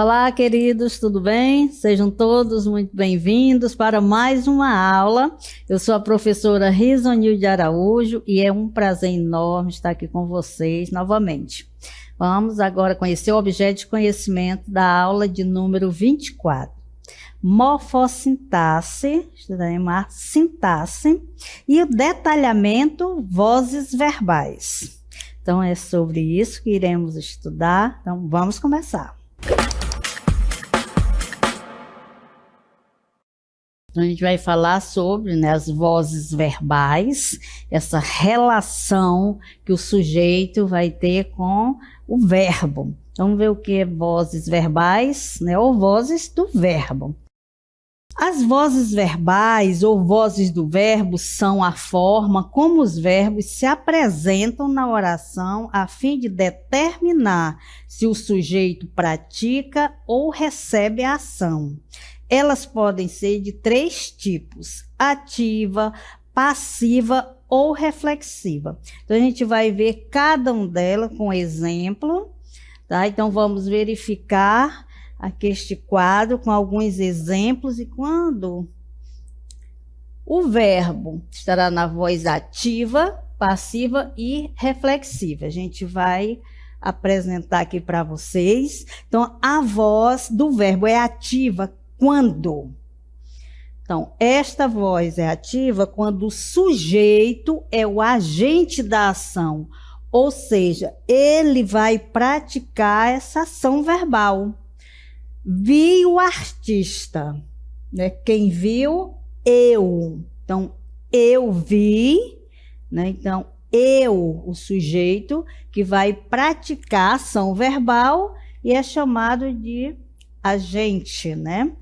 Olá, queridos, tudo bem? Sejam todos muito bem-vindos para mais uma aula. Eu sou a professora Risonilde Araújo e é um prazer enorme estar aqui com vocês novamente. Vamos agora conhecer o objeto de conhecimento da aula de número 24. Morfossintaxe, estudamos a sintaxe e o detalhamento vozes verbais. Então, é sobre isso que iremos estudar. Então, vamos começar. Então, a gente vai falar sobre, né, as vozes verbais, essa relação que o sujeito vai ter com o verbo. Então, vamos ver o que é vozes verbais, né, ou vozes do verbo. As vozes verbais ou vozes do verbo são a forma como os verbos se apresentam na oração a fim de determinar se o sujeito pratica ou recebe a ação. Elas podem ser de 3 tipos: ativa, passiva ou reflexiva. Então, a gente vai ver cada um delas com exemplo, tá? Então, vamos verificar aqui este quadro com alguns exemplos, e quando o verbo estará na voz ativa, passiva e reflexiva. A gente vai apresentar aqui para vocês. Então, a voz do verbo é ativa quando? Então, esta voz é ativa quando o sujeito é o agente da ação, ou seja, ele vai praticar essa ação verbal. Vi o artista, né? Quem viu? Eu. Então, eu vi, né? Então, eu, o sujeito que vai praticar a ação verbal, e é chamado de agente, né?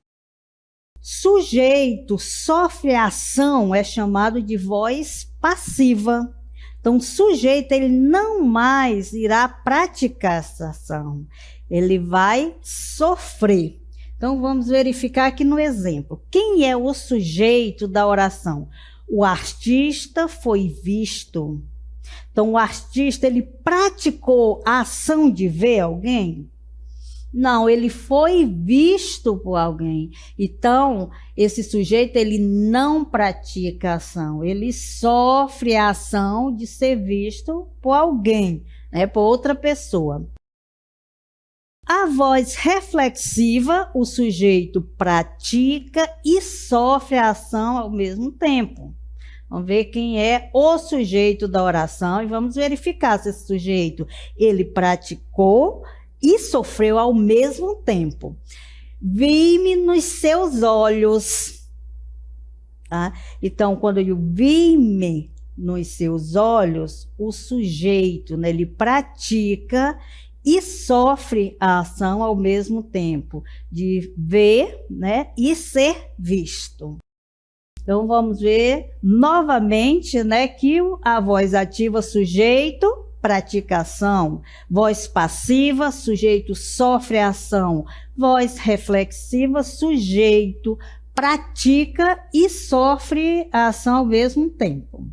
Sujeito sofre a ação é chamado de voz passiva. Então, o sujeito ele não mais irá praticar essa ação, ele vai sofrer. Então, vamos verificar aqui no exemplo. Quem é o sujeito da oração? O artista foi visto. Então, o artista ele praticou a ação de ver alguém? Não, ele foi visto por alguém. Então, esse sujeito ele não pratica a ação, ele sofre a ação de ser visto por alguém, né, por outra pessoa. A voz reflexiva, o sujeito pratica e sofre a ação ao mesmo tempo. Vamos ver quem é o sujeito da oração e vamos verificar se esse sujeito ele praticou e sofreu ao mesmo tempo. Vi-me nos seus olhos. Tá? Então, quando eu vi-me nos seus olhos, o sujeito, né, ele pratica e sofre a ação ao mesmo tempo, de ver, né, e ser visto. Então, vamos ver novamente, né, que a voz ativa, sujeito, pratica ação. Voz passiva, sujeito sofre a ação. Voz reflexiva, sujeito pratica e sofre a ação ao mesmo tempo.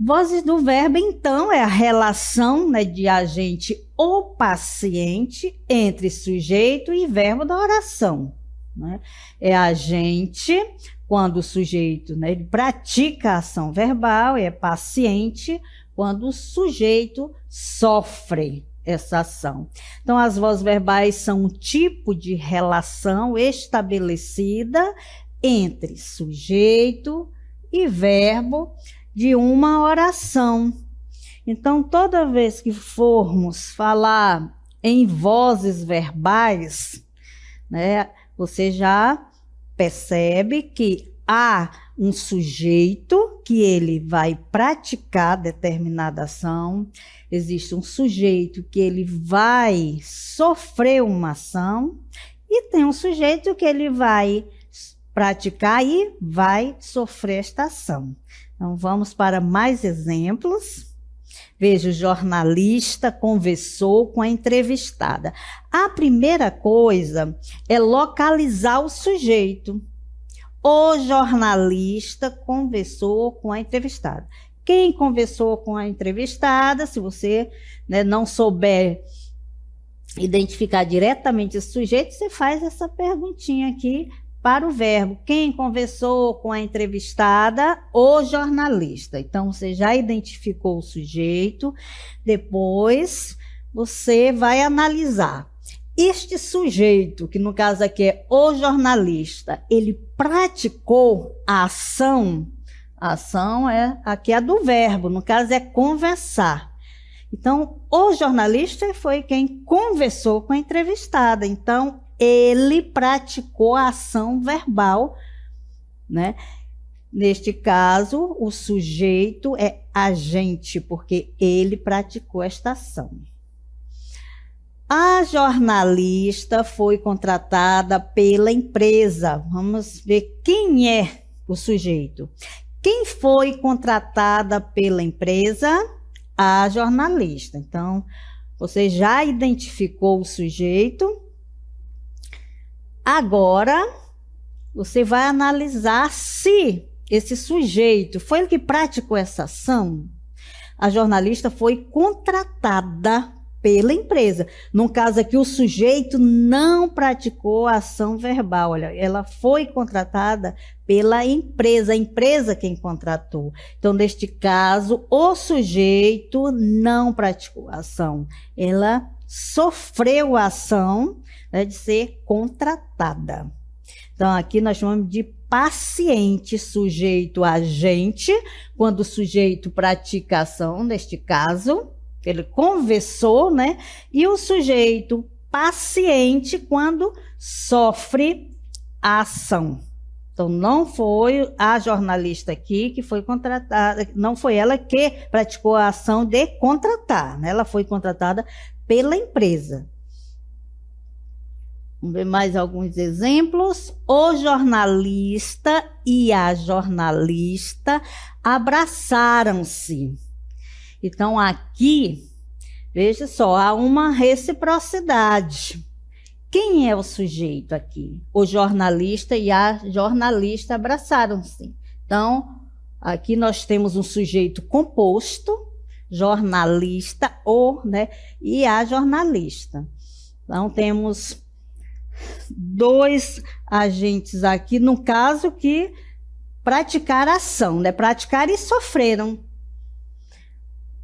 Vozes do verbo, então, é a relação, né, de agente ou paciente entre sujeito e verbo da oração, né? É agente quando o sujeito, né, ele pratica a ação verbal, é paciente quando o sujeito sofre essa ação. Então, as vozes verbais são um tipo de relação estabelecida entre sujeito e verbo de uma oração. Então, toda vez que formos falar em vozes verbais, né, você já percebe que há um sujeito que ele vai praticar determinada ação, existe um sujeito que ele vai sofrer uma ação e tem um sujeito que ele vai praticar e vai sofrer esta ação. Então, vamos para mais exemplos. Veja, o jornalista conversou com a entrevistada. A primeira coisa é localizar o sujeito. O jornalista conversou com a entrevistada. Quem conversou com a entrevistada, se você, né, não souber identificar diretamente esse sujeito, você faz essa perguntinha aqui para o verbo. Quem conversou com a entrevistada? O jornalista. Então, você já identificou o sujeito, depois você vai analisar. Este sujeito, que no caso aqui é o jornalista, ele praticou a ação. A ação aqui é a do verbo, no caso é conversar. Então, o jornalista foi quem conversou com a entrevistada. Então, ele praticou a ação verbal, né? Neste caso, o sujeito é agente, porque ele praticou esta ação. A jornalista foi contratada pela empresa. Vamos ver quem é o sujeito. Quem foi contratada pela empresa? A jornalista. Então, você já identificou o sujeito. Agora, você vai analisar se esse sujeito foi ele que praticou essa ação. A jornalista foi contratada pela empresa. No caso aqui, o sujeito não praticou a ação verbal. Olha, ela foi contratada pela empresa, a empresa quem contratou. Então, neste caso, o sujeito não praticou a ação. Ela sofreu a ação, né, de ser contratada. Então, aqui nós chamamos de paciente, sujeito agente, quando o sujeito pratica a ação, neste caso, ele conversou, né? E o sujeito paciente quando sofre a ação. Então, não foi a jornalista aqui que foi contratada, não foi ela que praticou a ação de contratar, né? Ela foi contratada pela empresa. Vamos ver mais alguns exemplos. O jornalista e a jornalista abraçaram-se. Então, aqui, veja só, há uma reciprocidade. Quem é o sujeito aqui? O jornalista e a jornalista abraçaram-se. Então, aqui nós temos um sujeito composto, jornalista, né, e a jornalista. Então, temos dois agentes aqui, no caso, que praticaram a ação, né? Praticaram e sofreram.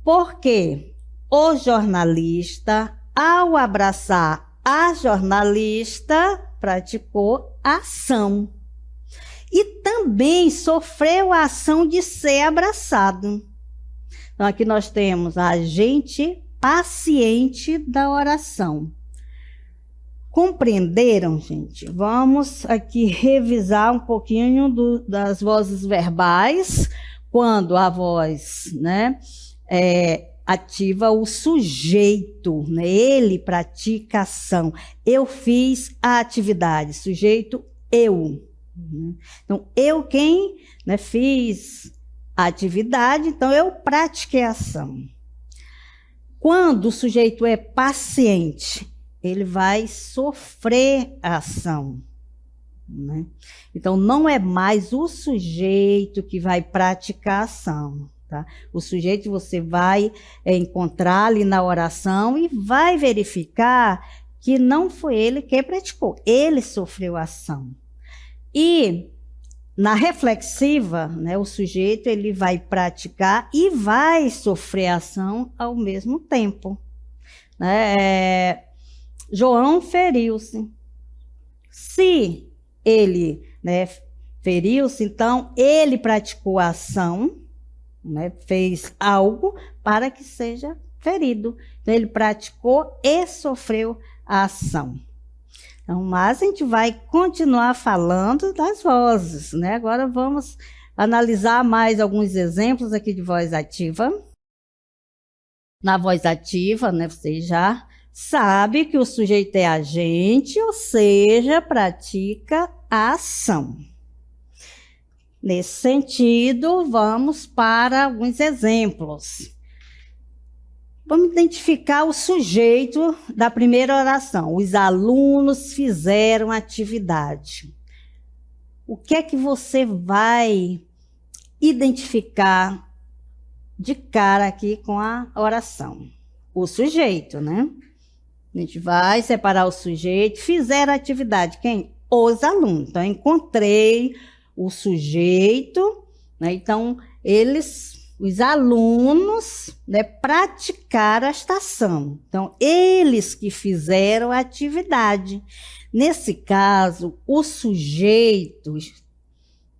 Porque o jornalista, ao abraçar a jornalista, praticou a ação. E também sofreu a ação de ser abraçado. Então, aqui nós temos a agente paciente da oração. Compreenderam, gente? Vamos aqui revisar um pouquinho das vozes verbais, quando a voz, né, ativa o sujeito, né? Ele pratica a ação. Eu fiz a atividade, sujeito eu. Então, eu quem, né, fiz a atividade, então eu pratiquei a ação. Quando o sujeito é paciente, ele vai sofrer a ação, né? Então, não é mais o sujeito que vai praticar a ação, tá? O sujeito você vai encontrar ali na oração e vai verificar que não foi ele que praticou, ele sofreu a ação. E na reflexiva, né, o sujeito ele vai praticar e vai sofrer a ação ao mesmo tempo, né? João feriu-se. Se ele, né, feriu-se, então ele praticou a ação, né, fez algo para que seja ferido. Então, ele praticou e sofreu a ação. Então, mas a gente vai continuar falando das vozes, né? Agora vamos analisar mais alguns exemplos aqui de voz ativa. Na voz ativa, né, você já sabe que o sujeito é agente, ou seja, pratica a ação. Nesse sentido, vamos para alguns exemplos. Vamos identificar o sujeito da primeira oração. Os alunos fizeram atividade. O que é que você vai identificar de cara aqui com a oração? O sujeito, né? A gente vai separar o sujeito. Fizeram a atividade. Quem? Os alunos. Então, eu encontrei o sujeito, né? Então, os alunos, né, praticaram esta ação. Então, eles que fizeram a atividade. Nesse caso, o sujeito,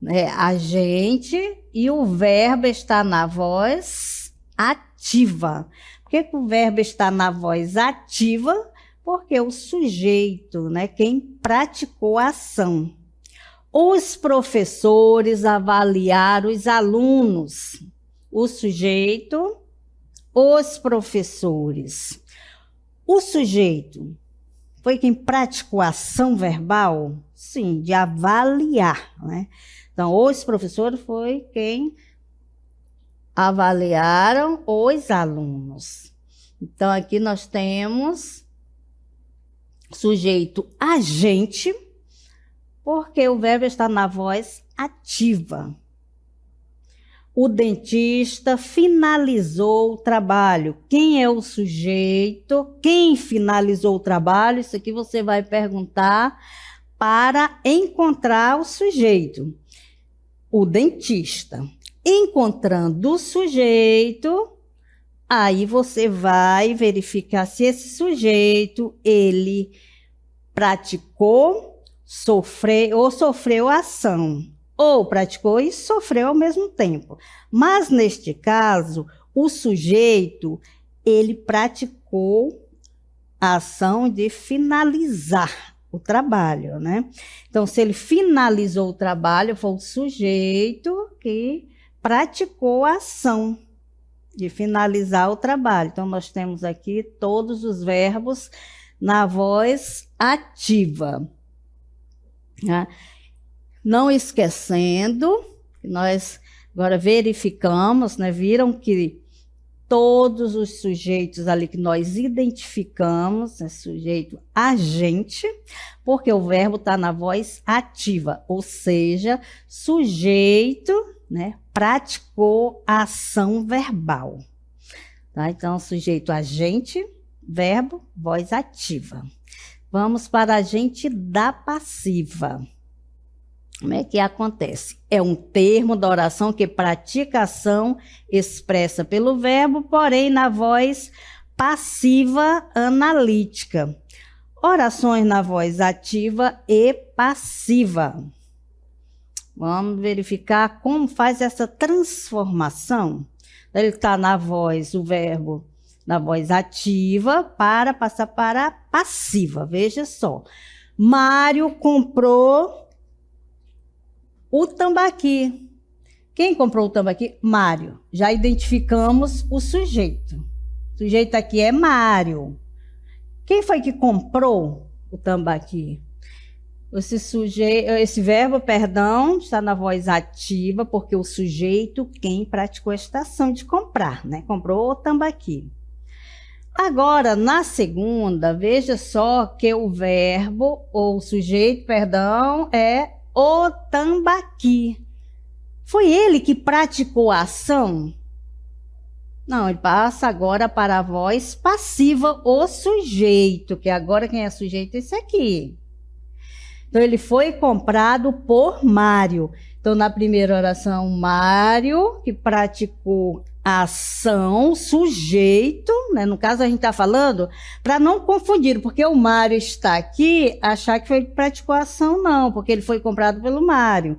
né, a gente, e o verbo está na voz ativa. Por que o verbo está na voz ativa? Porque o sujeito, né, quem praticou a ação. Os professores avaliaram os alunos. O sujeito, os professores. O sujeito foi quem praticou a ação verbal? Sim, de avaliar, né? Então, os professores foi quem avaliaram os alunos. Então, aqui nós temos sujeito agente, porque o verbo está na voz ativa. O dentista finalizou o trabalho. Quem é o sujeito? Quem finalizou o trabalho? Isso aqui você vai perguntar para encontrar o sujeito. O dentista. Encontrando o sujeito, aí você vai verificar se esse sujeito, ele praticou, sofreu a ação. Ou praticou e sofreu ao mesmo tempo. Mas, neste caso, o sujeito, ele praticou a ação de finalizar o trabalho, né? Então, se ele finalizou o trabalho, foi o sujeito que praticou a ação de finalizar o trabalho. Então, nós temos aqui todos os verbos na voz ativa, né? Não esquecendo, nós agora verificamos, né, viram que todos os sujeitos ali que nós identificamos, né, sujeito agente, porque o verbo está na voz ativa, ou seja, sujeito, né, praticou a ação verbal. Tá? Então, sujeito agente, verbo, voz ativa. Vamos para agente da passiva. Como é que acontece? É um termo da oração que pratica a ação expressa pelo verbo, porém na voz passiva analítica. Orações na voz ativa e passiva. Vamos verificar como faz essa transformação. Ele está na voz, o verbo, na voz ativa, para passar para a passiva. Veja só. Mário comprou o tambaqui. Quem comprou o tambaqui? Mário. Já identificamos o sujeito. O sujeito aqui é Mário. Quem foi que comprou o tambaqui? Esse verbo, perdão, está na voz ativa, porque o sujeito, quem praticou esta ação de comprar, né? Comprou o tambaqui. Agora, na segunda, veja só que o verbo, ou o sujeito, perdão, é o tambaqui. Foi ele que praticou a ação? Não, ele passa agora para a voz passiva, o sujeito, que agora quem é sujeito é esse aqui. Então, ele foi comprado por Mário. Então, na primeira oração, Mário, que praticou a ação, sujeito, né? No caso, a gente está falando para não confundir, porque o Mário está aqui, achar que foi que praticou a ação, não, porque ele foi comprado pelo Mário.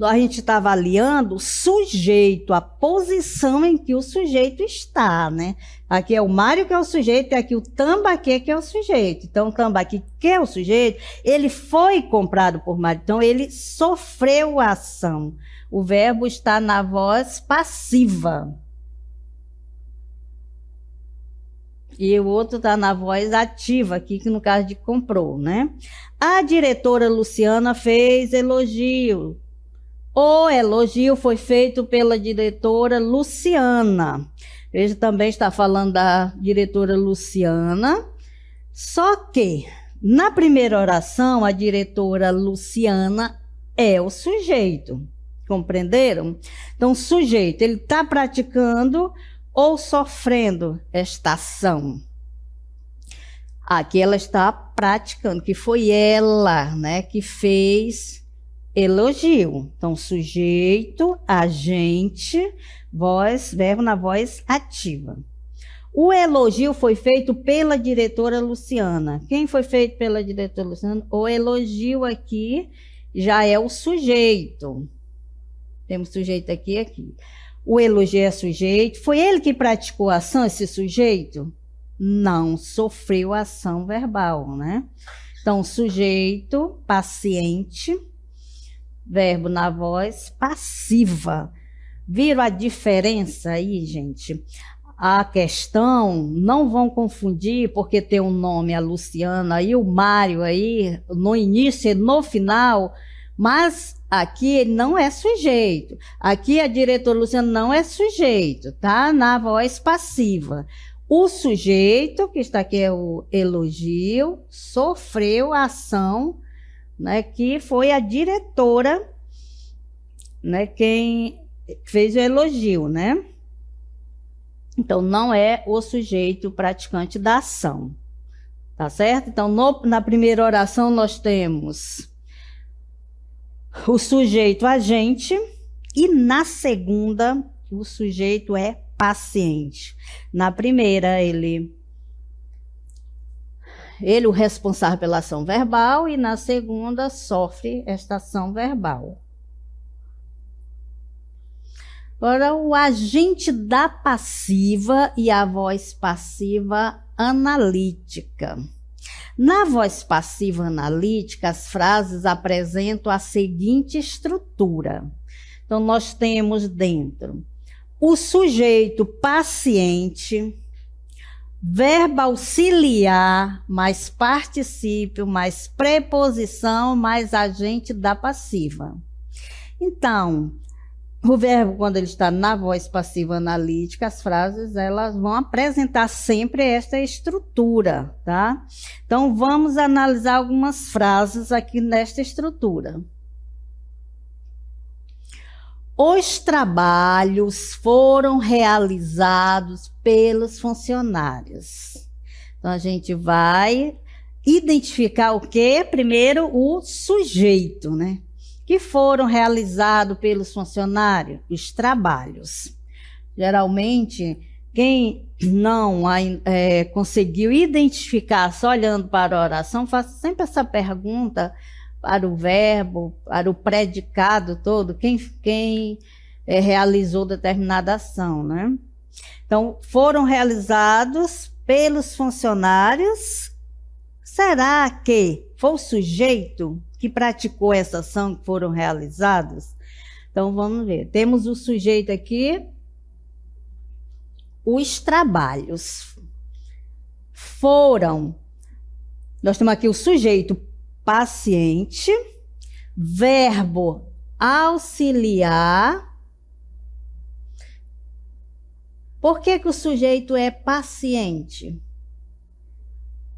A gente está avaliando o sujeito, a posição em que o sujeito está, né? Aqui é o Mário que é o sujeito e aqui o tambaqui que é o sujeito. Então, o tambaqui que é o sujeito, ele foi comprado por Mário, então ele sofreu a ação. O verbo está na voz passiva. E o outro está na voz ativa, aqui que no caso de comprou, né? A diretora Luciana fez elogio. O elogio foi feito pela diretora Luciana. Veja, também está falando da diretora Luciana. Só que, na primeira oração, a diretora Luciana é o sujeito. Compreenderam? Então, o sujeito, ele está praticando ou sofrendo esta ação. Aqui ela está praticando, que foi ela, né, que fez elogio. Então, sujeito, agente, voz, verbo na voz ativa. O elogio foi feito pela diretora Luciana. Quem foi feito pela diretora Luciana? O elogio aqui já é o sujeito. Temos sujeito aqui e aqui. O elogio é sujeito. Foi ele que praticou a ação, esse sujeito? Não sofreu ação verbal, né? Então, sujeito, paciente, verbo na voz passiva. Viram a diferença aí, gente? A questão, não vão confundir, porque tem um nome, a Luciana e o Mário aí, no início e no final, mas aqui ele não é sujeito. Aqui a diretora Luciana não é sujeito, tá? Na voz passiva. O sujeito, que está aqui é o elogio, sofreu a ação, né, que foi a diretora, né, quem fez o elogio, né? Então, não é o sujeito praticante da ação, tá certo? Então, na primeira oração, nós temos o sujeito agente e na segunda, o sujeito é paciente. Na primeira, ele o responsável pela ação verbal, e na segunda, sofre esta ação verbal. Agora, o agente da passiva e a voz passiva analítica. Na voz passiva analítica, as frases apresentam a seguinte estrutura. Então, nós temos dentro o sujeito paciente, verbo auxiliar, mais particípio, mais preposição, mais agente da passiva. Então, o verbo, quando ele está na voz passiva analítica, as frases elas vão apresentar sempre esta estrutura, tá? Então, vamos analisar algumas frases aqui nesta estrutura. Os trabalhos foram realizados pelos funcionários. Então, a gente vai identificar o quê? Primeiro, o sujeito, né? Que foram realizados pelos funcionários, os trabalhos. Geralmente, quem não conseguiu identificar, só olhando para a oração, faça sempre essa pergunta para o verbo, para o predicado todo, quem realizou determinada ação, né? Então, foram realizados pelos funcionários. Será que foi o sujeito que praticou essa ação que foram realizadas? Então, vamos ver. Temos o sujeito aqui, os trabalhos foram. Nós temos aqui o sujeito paciente, verbo auxiliar. Por que o sujeito é paciente?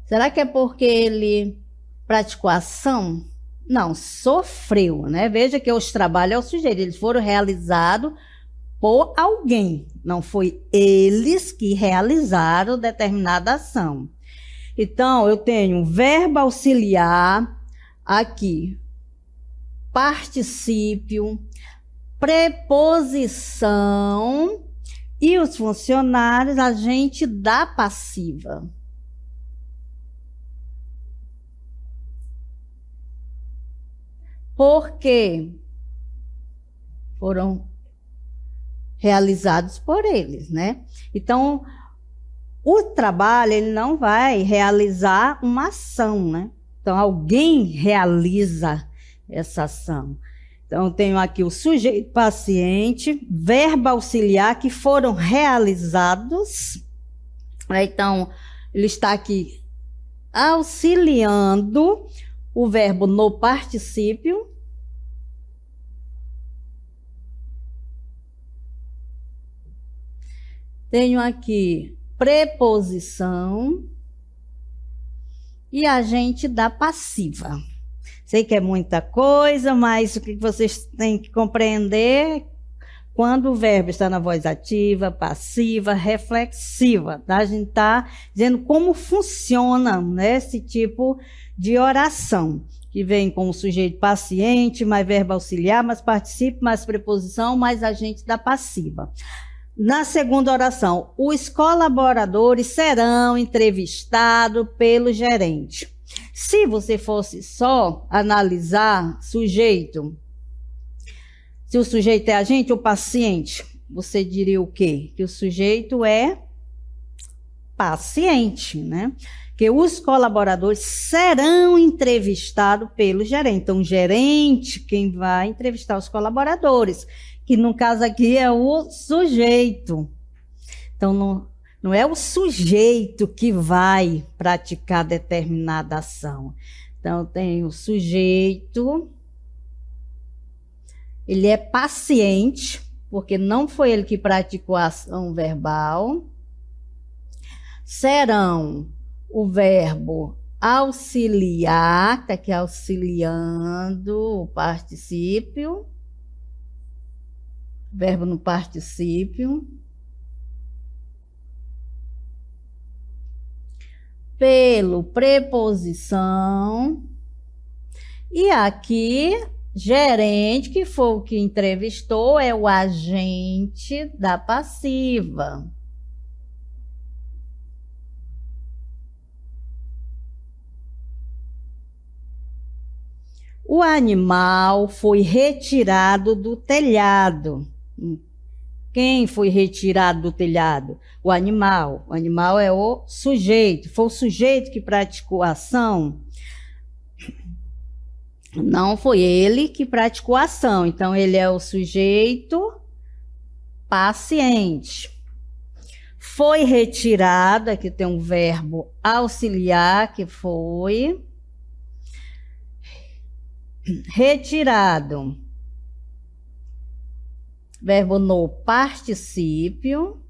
Será que é porque ele praticou a ação? Não, sofreu, né? Veja que os trabalhos é o sujeito, eles foram realizados por alguém, não foi eles que realizaram determinada ação. Então, eu tenho verbo auxiliar aqui, particípio, preposição e os funcionários, agente da passiva. Porque foram realizados por eles, né? Então, o trabalho, ele não vai realizar uma ação, né? Então, alguém realiza essa ação. Então, eu tenho aqui o sujeito paciente, verbo auxiliar, que foram realizados. Então, ele está aqui auxiliando o verbo no particípio. Tenho aqui preposição e agente da passiva. Sei que é muita coisa, mas o que vocês têm que compreender, quando o verbo está na voz ativa, passiva, reflexiva, tá? A gente está dizendo como funciona, né, esse tipo de oração, que vem com o sujeito paciente, mais verbo auxiliar, mais particípio, mais preposição, mais agente da passiva. Na segunda oração, os colaboradores serão entrevistados pelo gerente. Se você fosse só analisar sujeito, se o sujeito é agente ou paciente, você diria o quê? Que o sujeito é paciente, né? Que os colaboradores serão entrevistados pelo gerente. Então, o gerente, quem vai entrevistar os colaboradores, que no caso aqui é o sujeito. Então, não é o sujeito que vai praticar determinada ação. Então, tem o sujeito, ele é paciente, porque não foi ele que praticou a ação verbal. Serão o verbo auxiliar, que está aqui auxiliando o particípio, verbo no particípio, pelo preposição, e aqui, gerente, que foi o que entrevistou, é o agente da passiva. O animal foi retirado do telhado. Quem foi retirado do telhado? O animal. O animal é o sujeito. Foi o sujeito que praticou a ação? Não foi ele que praticou a ação. Então, ele é o sujeito paciente. Foi retirado, aqui tem um verbo auxiliar, que foi retirado. Verbo no particípio.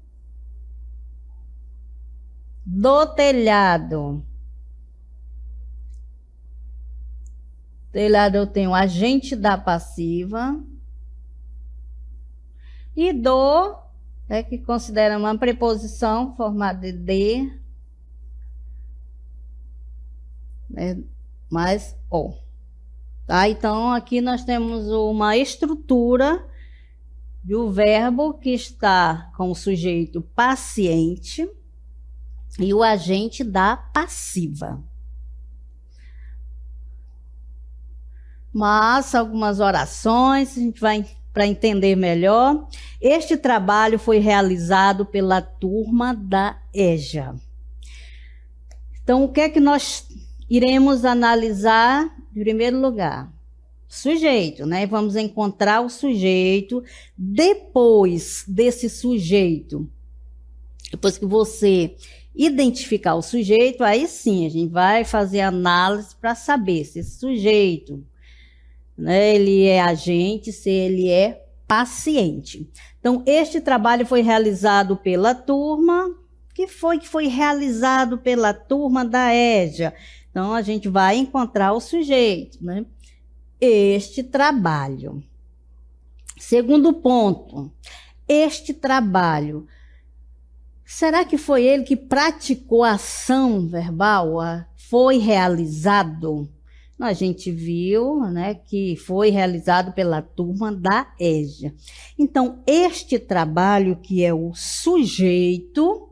Do telhado. Telhado eu tenho agente da passiva. E do, que considera uma preposição formada de D, mais O. Tá? Então, aqui nós temos uma estrutura do verbo que está com o sujeito paciente e o agente da passiva. Mas algumas orações, a gente vai para entender melhor. Este trabalho foi realizado pela turma da EJA. Então, o que é que nós iremos analisar em primeiro lugar? Sujeito, né? Vamos encontrar o sujeito. Depois desse sujeito, depois que você identificar o sujeito, aí sim a gente vai fazer análise para saber se esse sujeito, né, ele é agente, se ele é paciente. Então, este trabalho foi realizado pela turma. Que foi realizado pela turma da EJA? Então, a gente vai encontrar o sujeito, né? Este trabalho. Segundo ponto, este trabalho. Será que foi ele que praticou a ação verbal? Foi realizado? A gente viu, né, que foi realizado pela turma da EJA. Então, este trabalho, que é o sujeito,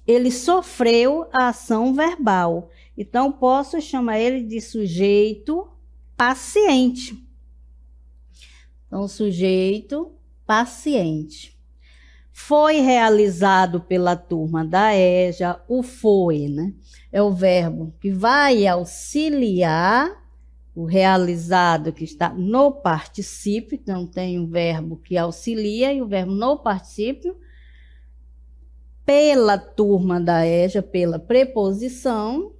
ele sofreu a ação verbal. Então, posso chamar ele de sujeito paciente. Então, sujeito paciente. Foi realizado pela turma da EJA, o foi, né? É o verbo que vai auxiliar o realizado que está no particípio. Então, tem um verbo que auxilia e o verbo no particípio. Pela turma da EJA, pela preposição.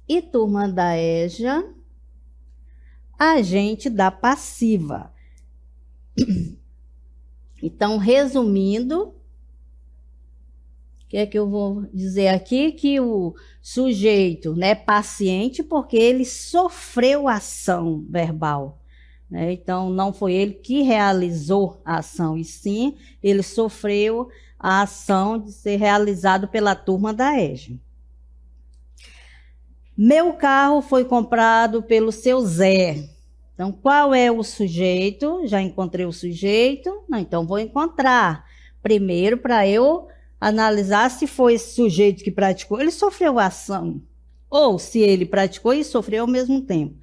E turma da EJA, agente da passiva. Então, resumindo, o que é que eu vou dizer aqui? Que o sujeito, né, paciente, porque ele sofreu ação verbal. né? Então, não foi ele que realizou a ação, e sim, ele sofreu a ação de ser realizado pela turma da EJA. Meu carro foi comprado pelo seu Zé. Então, qual é o sujeito? Já encontrei o sujeito? Não, então vou encontrar. Primeiro, para eu analisar se foi esse sujeito que praticou, ele sofreu a ação. Ou se ele praticou e sofreu ao mesmo tempo.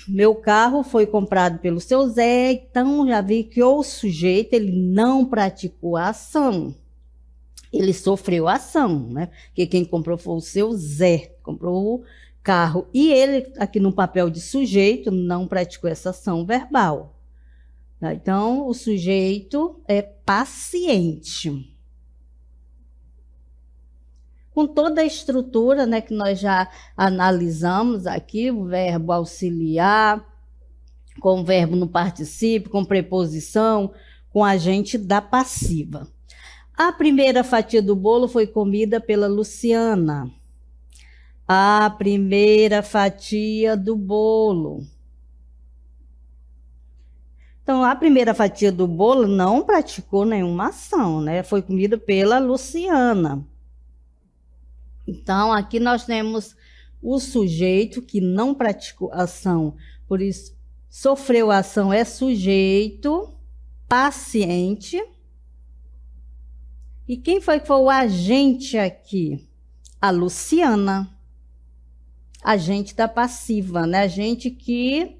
Meu carro foi comprado pelo seu Zé, então já vi que o sujeito ele não praticou a ação. Ele sofreu a ação, né? Porque quem comprou foi o seu Zé, comprou o carro. E ele, aqui no papel de sujeito, não praticou essa ação verbal. Tá? Então, o sujeito é paciente. Com toda a estrutura, né, que nós já analisamos aqui, o verbo auxiliar, com o verbo no particípio, com preposição, com agente da passiva. A primeira fatia do bolo foi comida pela Luciana. A primeira fatia do bolo. Então, a primeira fatia do bolo não praticou nenhuma ação, né? Foi comida pela Luciana. Então, aqui nós temos o sujeito que não praticou ação, por isso, sofreu a ação é sujeito, paciente. E quem foi que foi o agente aqui? A Luciana. Agente da passiva, né? Agente que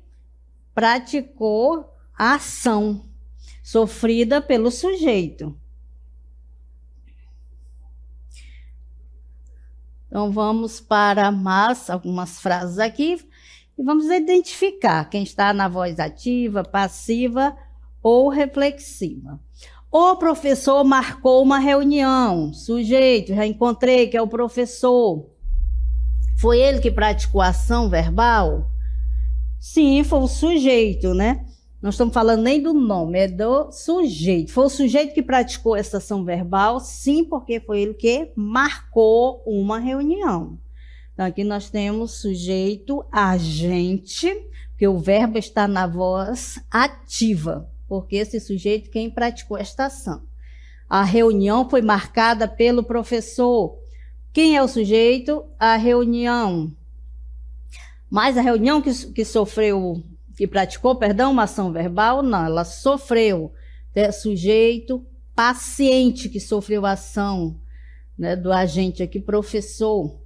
praticou a ação sofrida pelo sujeito. Então, vamos para mais algumas frases aqui e vamos identificar quem está na voz ativa, passiva ou reflexiva. O professor marcou uma reunião. Sujeito, já encontrei que é o professor. Foi ele que praticou a ação verbal? Sim, foi o sujeito, né? Não estamos falando nem do nome, é do sujeito. Foi o sujeito que praticou essa ação verbal? Sim, porque foi ele que marcou uma reunião. Então, aqui nós temos sujeito, agente, porque o verbo está na voz ativa, porque esse sujeito quem praticou esta ação. A reunião foi marcada pelo professor. Quem é o sujeito? A reunião. Mas a reunião que sofreu, que praticou, perdão, uma ação verbal, não, ela sofreu. É sujeito paciente que sofreu a ação, né, do agente aqui, professor.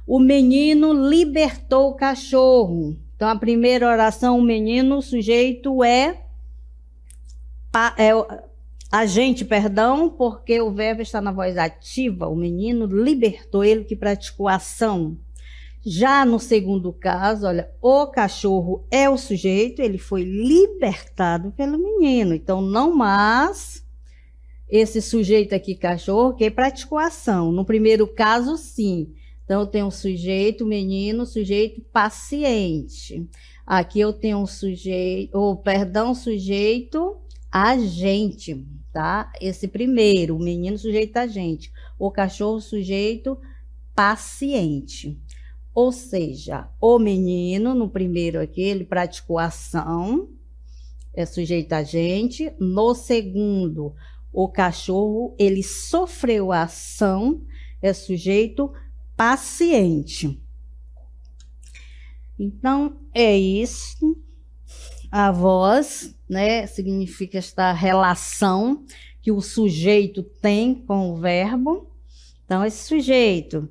O menino libertou o cachorro. Então, a primeira oração, o menino, o sujeito é agente, perdão, porque o verbo está na voz ativa. O menino libertou, ele que praticou a ação. Já no segundo caso, olha, o cachorro é o sujeito, ele foi libertado pelo menino. Então, não mais esse sujeito aqui, cachorro, que praticou a ação. No primeiro caso, sim. Então, eu tenho um sujeito, menino, sujeito paciente. Aqui eu tenho um sujeito, sujeito agente, tá? Esse primeiro, o menino, sujeito agente. O cachorro, sujeito paciente. Ou seja, o menino, no primeiro aqui, ele praticou a ação, é sujeito agente. No segundo, o cachorro, ele sofreu a ação, é sujeito paciente. Então, é isso. A voz, né, significa esta relação que o sujeito tem com o verbo. Então, esse sujeito,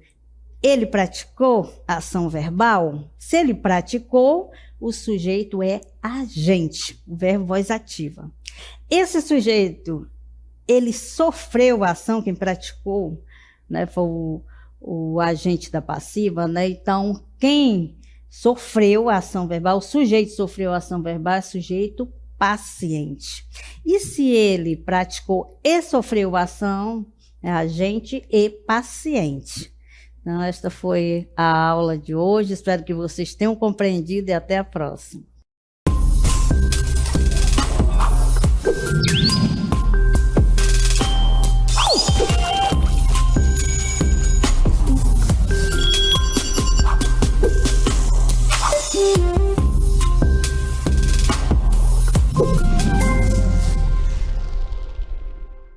ele praticou a ação verbal? Se ele praticou, o sujeito é agente, o verbo voz ativa. Esse sujeito, ele sofreu a ação, quem praticou, né, foi o agente da passiva, né? Então, quem sofreu a ação verbal, o sujeito sofreu a ação verbal, é sujeito paciente. E se ele praticou e sofreu a ação, é agente e paciente. Então, esta foi a aula de hoje. Espero que vocês tenham compreendido e até a próxima.